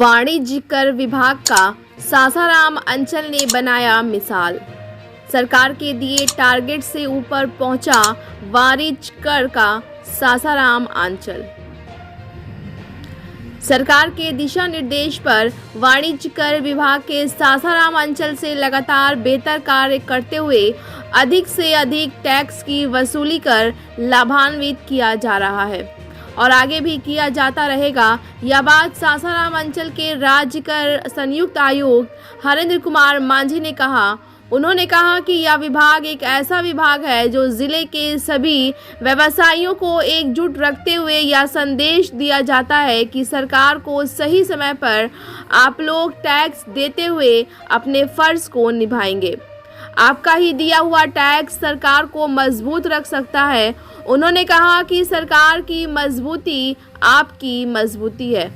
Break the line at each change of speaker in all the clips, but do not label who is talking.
वाणिज्य कर विभाग का सासाराम अंचल ने बनाया मिसाल। सरकार के दिए टारगेट से ऊपर पहुंचा वाणिज्य कर का सासाराम अंचल। सरकार के दिशा निर्देश पर वाणिज्य कर विभाग के सासाराम अंचल से लगातार बेहतर कार्य करते हुए अधिक से अधिक टैक्स की वसूली कर लाभान्वित किया जा रहा है और आगे भी किया जाता रहेगा। यह बात सासाराम अंचल के राज्य कर संयुक्त आयुक्त हरेंद्र कुमार मांझी ने कहा। उन्होंने कहा कि यह विभाग एक ऐसा विभाग है जो जिले के सभी व्यवसायियों को एकजुट रखते हुए यह संदेश दिया जाता है कि सरकार को सही समय पर आप लोग टैक्स देते हुए अपने फर्ज को निभाएंगे। आपका ही दिया हुआ टैक्स सरकार को मजबूत रख सकता है। उन्होंने कहा कि सरकार की मजबूती आपकी मजबूती है।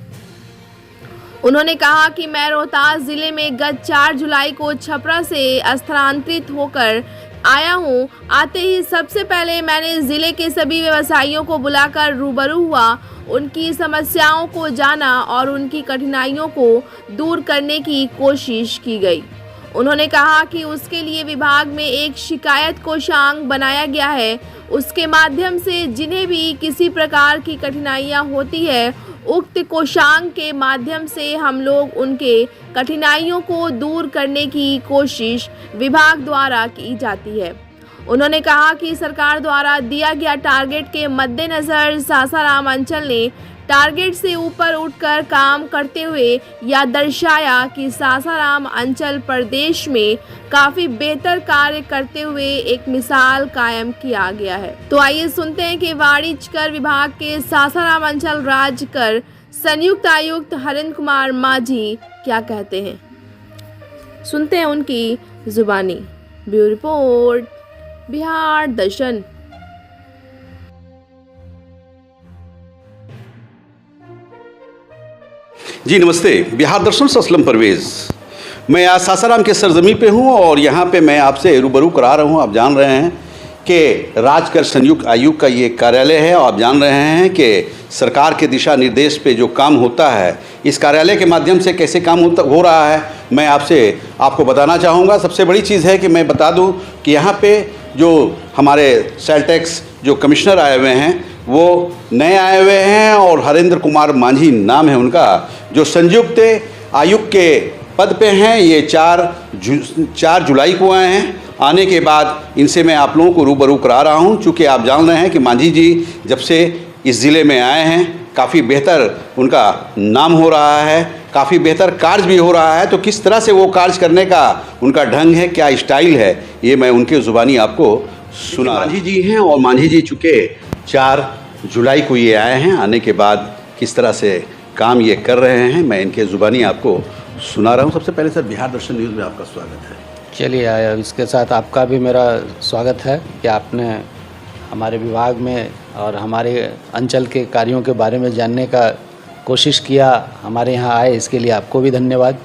उन्होंने कहा कि मैं रोहतास जिले में गत 4 जुलाई को छपरा से स्थानांतरित होकर आया हूं। आते ही सबसे पहले मैंने जिले के सभी व्यवसायियों को बुलाकर रूबरू हुआ, उनकी समस्याओं को जाना और उनकी कठिनाइयों को दूर करने की कोशिश की गई। उन्होंने कहा कि उसके लिए विभाग में एक शिकायत कोषांग बनाया गया है। उसके माध्यम से जिन्हें भी किसी प्रकार की कठिनाइयां होती है, उक्त कोषांग के माध्यम से हम लोग उनके कठिनाइयों को दूर करने की कोशिश विभाग द्वारा की जाती है। उन्होंने कहा कि सरकार द्वारा दिया गया टारगेट के मद्देनज़र सासाराम अंचल ने टारगेट से ऊपर उठकर काम करते हुए यह दर्शाया कि सासाराम अंचल प्रदेश में काफ़ी बेहतर कार्य करते हुए एक मिसाल कायम किया गया है। तो आइए सुनते हैं कि वाणिज्य कर विभाग के सासाराम अंचल राज्य कर संयुक्त आयुक्त हरेंद्र कुमार मांझी क्या कहते हैं। सुनते हैं उनकी जुबानी। ब्यूरो रिपोर्ट, बिहार दर्शन।
जी नमस्ते, बिहार दर्शन से असलम परवेज़। मैं आज सासाराम के सरजमी पे हूँ और यहाँ पे मैं आपसे रूबरू करा रहा हूँ। आप जान रहे हैं कि राज्य कर संयुक्त आयुक्त का ये कार्यालय है और आप जान रहे हैं कि सरकार के दिशा निर्देश पे जो काम होता है, इस कार्यालय के माध्यम से कैसे काम हो रहा है, मैं आपको बताना चाहूँगा। सबसे बड़ी चीज़ है कि मैं बता दूँ कि यहाँ पे जो हमारे सेल टैक्स जो कमिश्नर आए हुए हैं वो नए आए हुए हैं और हरेंद्र कुमार मांझी नाम है उनका, जो संयुक्त आयुक्त के पद पे हैं। ये 4 जुलाई को आए हैं। आने के बाद इनसे मैं आप लोगों को रूबरू करा रहा हूँ। चूँकि आप जान रहे हैं कि मांझी जी जब से इस ज़िले में आए हैं काफ़ी बेहतर उनका नाम हो रहा है, काफ़ी बेहतर कार्य भी हो रहा है। तो किस तरह से वो कार्य करने का उनका ढंग है, क्या स्टाइल है, ये मैं उनके ज़ुबानी आपको सुना। मांझी जी हैं और मांझी जी चूँकि 4 जुलाई को ये आए हैं। आने के बाद किस तरह से काम ये कर रहे हैं, मैं इनके ज़ुबानी आपको सुना रहा हूँ। सबसे पहले सर, बिहार दर्शन न्यूज़ में आपका स्वागत है।
चलिए, इसके साथ आपका भी मेरा स्वागत है कि आपने हमारे विभाग में और हमारे अंचल के कार्यों के बारे में जानने का कोशिश किया, हमारे यहाँ आए, इसके लिए आपको भी धन्यवाद।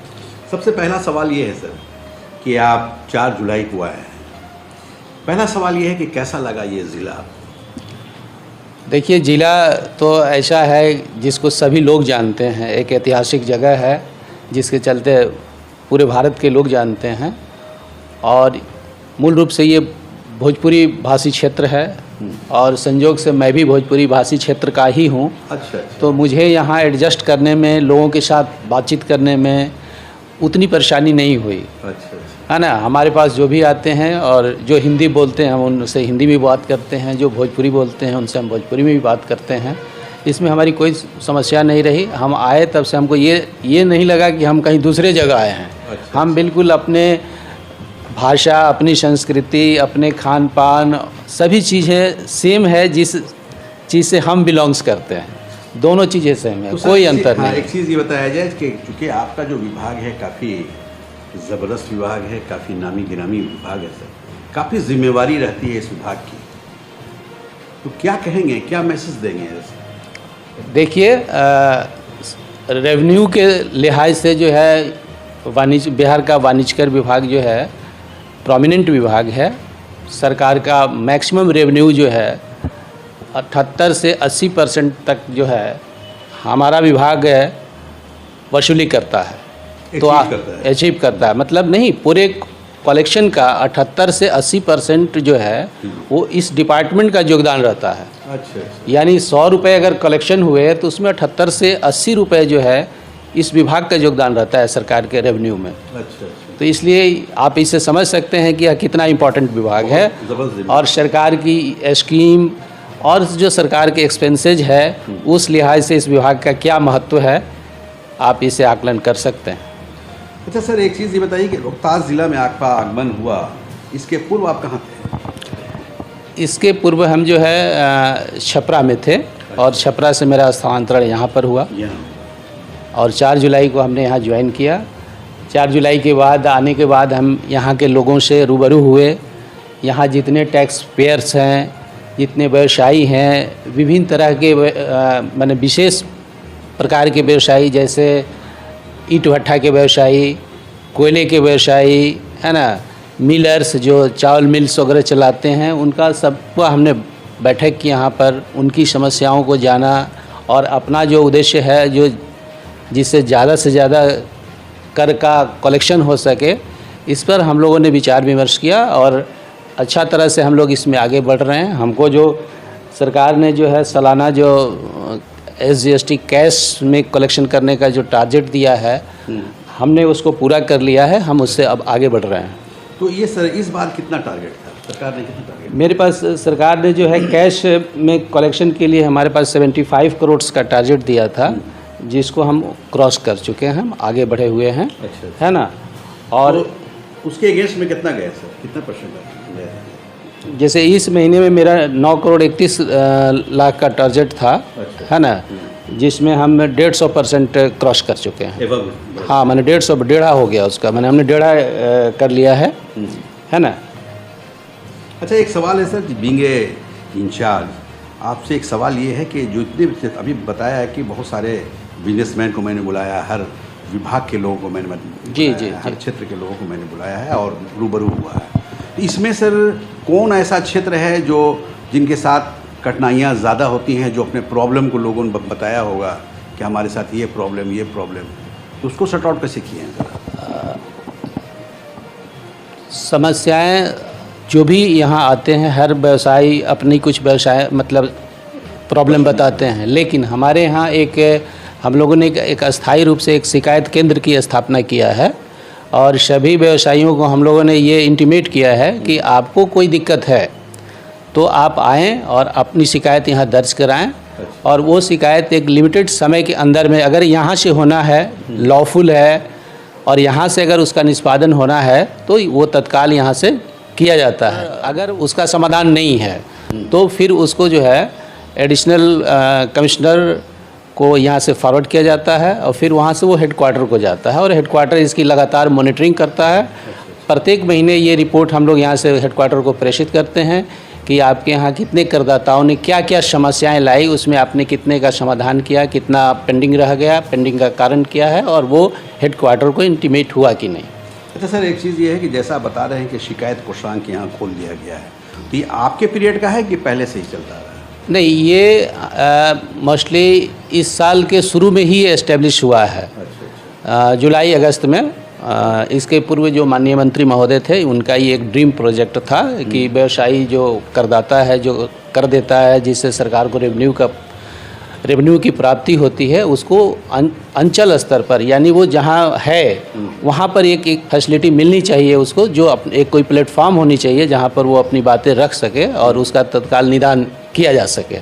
सबसे पहला सवाल ये है सर कि आप 4 जुलाई को आए हैं। पहला सवाल ये है कि कैसा लगा ये ज़िला?
देखिए, ज़िला तो ऐसा है जिसको सभी लोग जानते हैं। एक ऐतिहासिक जगह है जिसके चलते पूरे भारत के लोग जानते हैं और मूल रूप से ये भोजपुरी भाषी क्षेत्र है और संयोग से मैं भी भोजपुरी भाषी क्षेत्र का ही हूँ।
अच्छा।
तो मुझे यहाँ एडजस्ट करने में, लोगों के साथ बातचीत करने में उतनी परेशानी नहीं हुई।
अच्छा
है ना। हमारे पास जो भी आते हैं और जो हिंदी बोलते हैं हम उनसे हिंदी में बात करते हैं, जो भोजपुरी बोलते हैं उनसे हम भोजपुरी में भी बात करते हैं। इसमें हमारी कोई समस्या नहीं रही। हम आए तब से हमको ये नहीं लगा कि हम कहीं दूसरे जगह आए हैं।
अच्छा।
हम बिल्कुल अपने भाषा, अपनी संस्कृति, अपने खान पान सभी चीज़ें सेम है। जिस चीज़ से हम बिलोंग्स करते हैं दोनों चीज़ें सेम है, कोई अंतर नहीं।
एक चीज़ ये बताया जाए कि चूँकि आपका जो विभाग है काफ़ी ज़बरदस्त विभाग है, काफ़ी नामी गिरामी विभाग है सर, काफ़ी जिम्मेवारी रहती है इस विभाग की, तो क्या कहेंगे, क्या मैसेज देंगे?
देखिए, रेवेन्यू के लिहाज से जो है बिहार का वाणिज्य कर विभाग जो है प्रोमिनेंट विभाग है। सरकार का मैक्सिमम रेवेन्यू जो है 78 से 80% तक जो है हमारा विभाग वसूली करता है।
अचीव करता है।
मतलब नहीं, पूरे कलेक्शन का 78 से 80% जो है वो इस डिपार्टमेंट का योगदान रहता है।
अच्छा।
यानी 100 रुपये अगर कलेक्शन हुए तो उसमें 78 से 80 रुपये जो है इस विभाग का योगदान रहता है सरकार के रेवेन्यू में।
अच्छा।
तो इसलिए आप इसे समझ सकते हैं कि यह कितना इम्पोर्टेंट विभाग है, और सरकार की स्कीम और जो सरकार के एक्सपेंसेज है उस लिहाज से इस विभाग का क्या महत्व है, आप इसे आकलन कर सकते हैं।
अच्छा सर, एक चीज़ ये बताइए कि रोहतास ज़िला में आपका आगमन हुआ, इसके पूर्व आप कहाँ थे?
इसके पूर्व हम जो है छपरा में थे, और छपरा से मेरा स्थानांतरण यहाँ पर हुआ, और 4 जुलाई को हमने यहाँ ज्वाइन किया। 4 जुलाई के बाद आने के बाद हम यहाँ के लोगों से रूबरू हुए। यहाँ जितने टैक्स पेयर्स हैं, जितने व्यवसायी हैं, विभिन्न तरह के माने विशेष प्रकार के व्यवसायी, जैसे ईंट भट्ठा के व्यवसायी, कोयले के व्यवसायी, है ना, मिलर्स जो चावल मिल्स वगैरह चलाते हैं, उनका सबको हमने बैठक की यहाँ पर, उनकी समस्याओं को जाना, और अपना जो उद्देश्य है जो जिससे ज़्यादा से ज़्यादा कर का कलेक्शन हो सके, इस पर हम लोगों ने विचार विमर्श किया, और अच्छा तरह से हम लोग इसमें आगे बढ़ रहे हैं। हमको जो सरकार ने जो है सालाना जो SGST कैश में कलेक्शन करने का जो टारगेट दिया है, हमने उसको पूरा कर लिया है। हम उससे अब आगे बढ़ रहे हैं।
तो ये सर इस बार कितना टारगेट था, सरकार ने कितना टारगेट?
मेरे पास सरकार ने जो है कैश में कलेक्शन के लिए हमारे पास 75 करोड़ का टारगेट दिया था, जिसको हम क्रॉस कर चुके हैं, हम आगे बढ़े हुए हैं।
अच्छा।
है ना। और
तो उसके अगेंस्ट में कितना गया सर, कितना परसेंट गया?
जैसे इस महीने में मेरा 9 करोड़ 31 लाख का टारगेट था।
अच्छा।
है ना, जिसमें हम 150% क्रॉस कर चुके हैं। हाँ, मैंने 150 डेढ़ा हो गया उसका, मैंने हमने डेढ़ा कर लिया है ना।
अच्छा, एक सवाल है सर, बीइंग ए इंचार्ज, आपसे एक सवाल ये है कि जो इतने अभी बताया है कि बहुत सारे बिजनेसमैन को मैंने बुलाया, हर विभाग के लोगों को मैंने बुलाया, हर क्षेत्र के लोगों को मैंने बुलाया है और रूबरू हुआ है। इसमें सर कौन ऐसा क्षेत्र है जो जिनके साथ कठिनाइयाँ ज़्यादा होती हैं, जो अपने प्रॉब्लम को लोगों ने बताया होगा कि हमारे साथ ये प्रॉब्लम, तो उसको सॉर्ट आउट कैसे किए हैं सर?
समस्याएं जो भी यहाँ आते हैं, हर व्यवसायी अपनी कुछ व्यवसाय मतलब प्रॉब्लम बताते हैं, लेकिन हमारे यहाँ हम लोगों ने एक अस्थायी रूप से एक शिकायत केंद्र की स्थापना किया है, और सभी व्यवसायियों को हम लोगों ने ये इंटीमेट किया है कि आपको कोई दिक्कत है तो आप आएँ और अपनी शिकायत यहाँ दर्ज कराएं, और वो शिकायत एक लिमिटेड समय के अंदर में, अगर यहाँ से होना है, लॉफुल है, और यहाँ से अगर उसका निष्पादन होना है तो वो तत्काल यहाँ से किया जाता है। अगर उसका समाधान नहीं है तो फिर उसको जो है एडिशनल कमिश्नर को यहाँ से फॉरवर्ड किया जाता है, और फिर वहाँ से वो हेडक्वार्टर को जाता है, और हेडक्वार्टर इसकी लगातार मॉनिटरिंग करता है। प्रत्येक महीने ये रिपोर्ट हम लोग यहाँ से हेडक्वार्टर को प्रेषित करते हैं कि आपके यहाँ कितने करदाताओं ने क्या क्या समस्याएं लाई, उसमें आपने कितने का समाधान किया, कितना पेंडिंग रह गया, पेंडिंग का कारण क्या है, और वो हेडक्वार्टर को इंटीमेट हुआ कि नहीं।
अच्छा सर, एक चीज़ ये है कि जैसा आप बता रहे हैं कि शिकायत कोषांग यहाँ खोल दिया गया है, तो ये आपके पीरियड का है कि पहले से ही चलता रहा है?
नहीं, ये मोस्टली इस साल के शुरू में ही एस्टेब्लिश हुआ है। जुलाई अगस्त में। इसके पूर्व जो माननीय मंत्री महोदय थे, उनका ये एक ड्रीम प्रोजेक्ट था कि व्यवसायी जो करदाता है, जो कर देता है, जिससे सरकार को रेवेन्यू की प्राप्ति होती है, उसको अंचल स्तर पर, यानी वो जहाँ है वहाँ पर एक फैसिलिटी मिलनी चाहिए उसको, जो एक कोई प्लेटफॉर्म होनी चाहिए जहाँ पर वो अपनी बातें रख सके और उसका तत्काल निदान किया जा सके।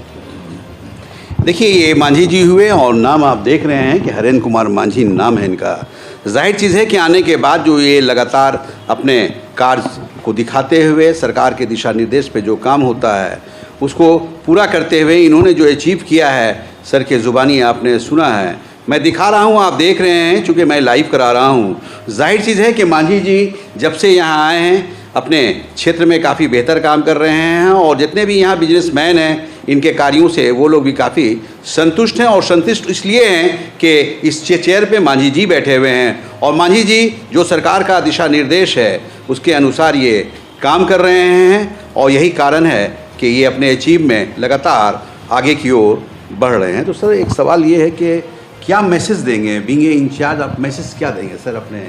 देखिए, ये मांझी जी हुए, और नाम आप देख रहे हैं कि हरेंद्र कुमार मांझी नाम है इनका। जाहिर चीज़ है कि आने के बाद जो ये लगातार अपने कार्य को दिखाते हुए सरकार के दिशा निर्देश पे जो काम होता है उसको पूरा करते हुए इन्होंने जो अचीव किया है, सर के ज़ुबानी आपने सुना है, मैं दिखा रहा हूँ, आप देख रहे हैं, चूँकि मैं लाइव करा रहा हूँ। जाहिर चीज़ है कि मांझी जी जब से यहाँ आए हैं अपने क्षेत्र में काफ़ी बेहतर काम कर रहे हैं, और जितने भी यहाँ बिजनेसमैन हैं इनके कार्यों से वो लोग भी काफ़ी संतुष्ट हैं, और संतुष्ट इसलिए हैं कि इस चेयर पे मांझी जी बैठे हुए हैं, और मांझी जी जो सरकार का दिशा निर्देश है उसके अनुसार ये काम कर रहे हैं, और यही कारण है कि ये अपने अचीव में लगातार आगे की ओर बढ़ रहे हैं। तो सर, एक सवाल ये है कि क्या मैसेज देंगे, बीइंग ए इंचार्ज आप मैसेज क्या देंगे सर अपने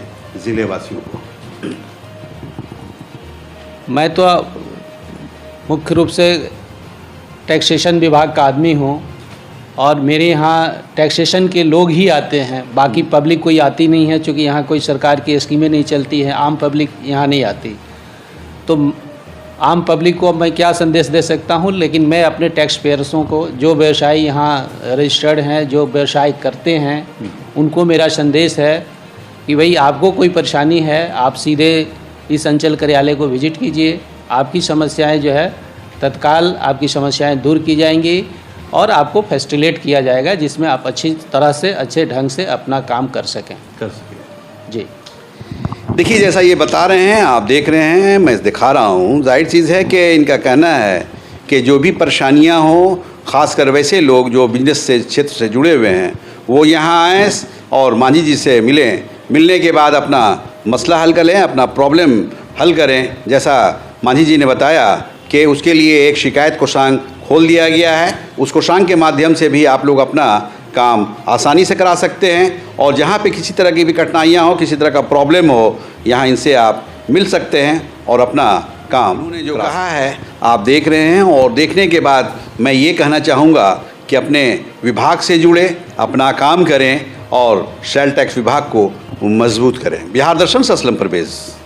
ज़िले वासियों को?
मैं तो मुख्य रूप से टैक्सेशन विभाग का आदमी हूँ और मेरे यहाँ टैक्सेशन के लोग ही आते हैं, बाकी पब्लिक कोई आती नहीं है, क्योंकि यहाँ कोई सरकार की स्कीमें नहीं चलती हैं, आम पब्लिक यहाँ नहीं आती। तो आम पब्लिक को मैं क्या संदेश दे सकता हूँ, लेकिन मैं अपने टैक्स पेयर्सों को, जो व्यवसायी यहाँ रजिस्टर्ड हैं, जो व्यवसाय करते हैं, उनको मेरा संदेश है कि भाई आपको कोई परेशानी है, आप सीधे इस अंचल कार्यालय को विजिट कीजिए, आपकी समस्याएं जो है तत्काल आपकी समस्याएं दूर की जाएंगी और आपको फैसिलिटेट किया जाएगा, जिसमें आप अच्छी तरह से, अच्छे ढंग से अपना काम कर सकें। जी
देखिए, जैसा ये बता रहे हैं, आप देख रहे हैं, मैं दिखा रहा हूँ, जाहिर चीज़ है कि इनका कहना है कि जो भी परेशानियाँ हों, ख़ासकर वैसे लोग जो बिजनेस से क्षेत्र से जुड़े हुए हैं, वो यहाँ आएँ और मांझी जी से मिलें, मिलने के बाद अपना मसला हल करें, अपना प्रॉब्लम हल करें। जैसा मांझी जी ने बताया कि उसके लिए एक शिकायत कोषांग खोल दिया गया है, उस कोषांग के माध्यम से भी आप लोग अपना काम आसानी से करा सकते हैं और जहाँ पे किसी तरह की भी कठिनाइयाँ हो, किसी तरह का प्रॉब्लम हो, यहाँ इनसे आप मिल सकते हैं और अपना काम उन्होंने जो कहा है आप देख रहे हैं। और देखने के बाद मैं ये कहना चाहूँगा कि अपने विभाग से जुड़े, अपना काम करें और सेल टैक्स विभाग को मजबूत करें। बिहार दर्शन से असलम परवेज़।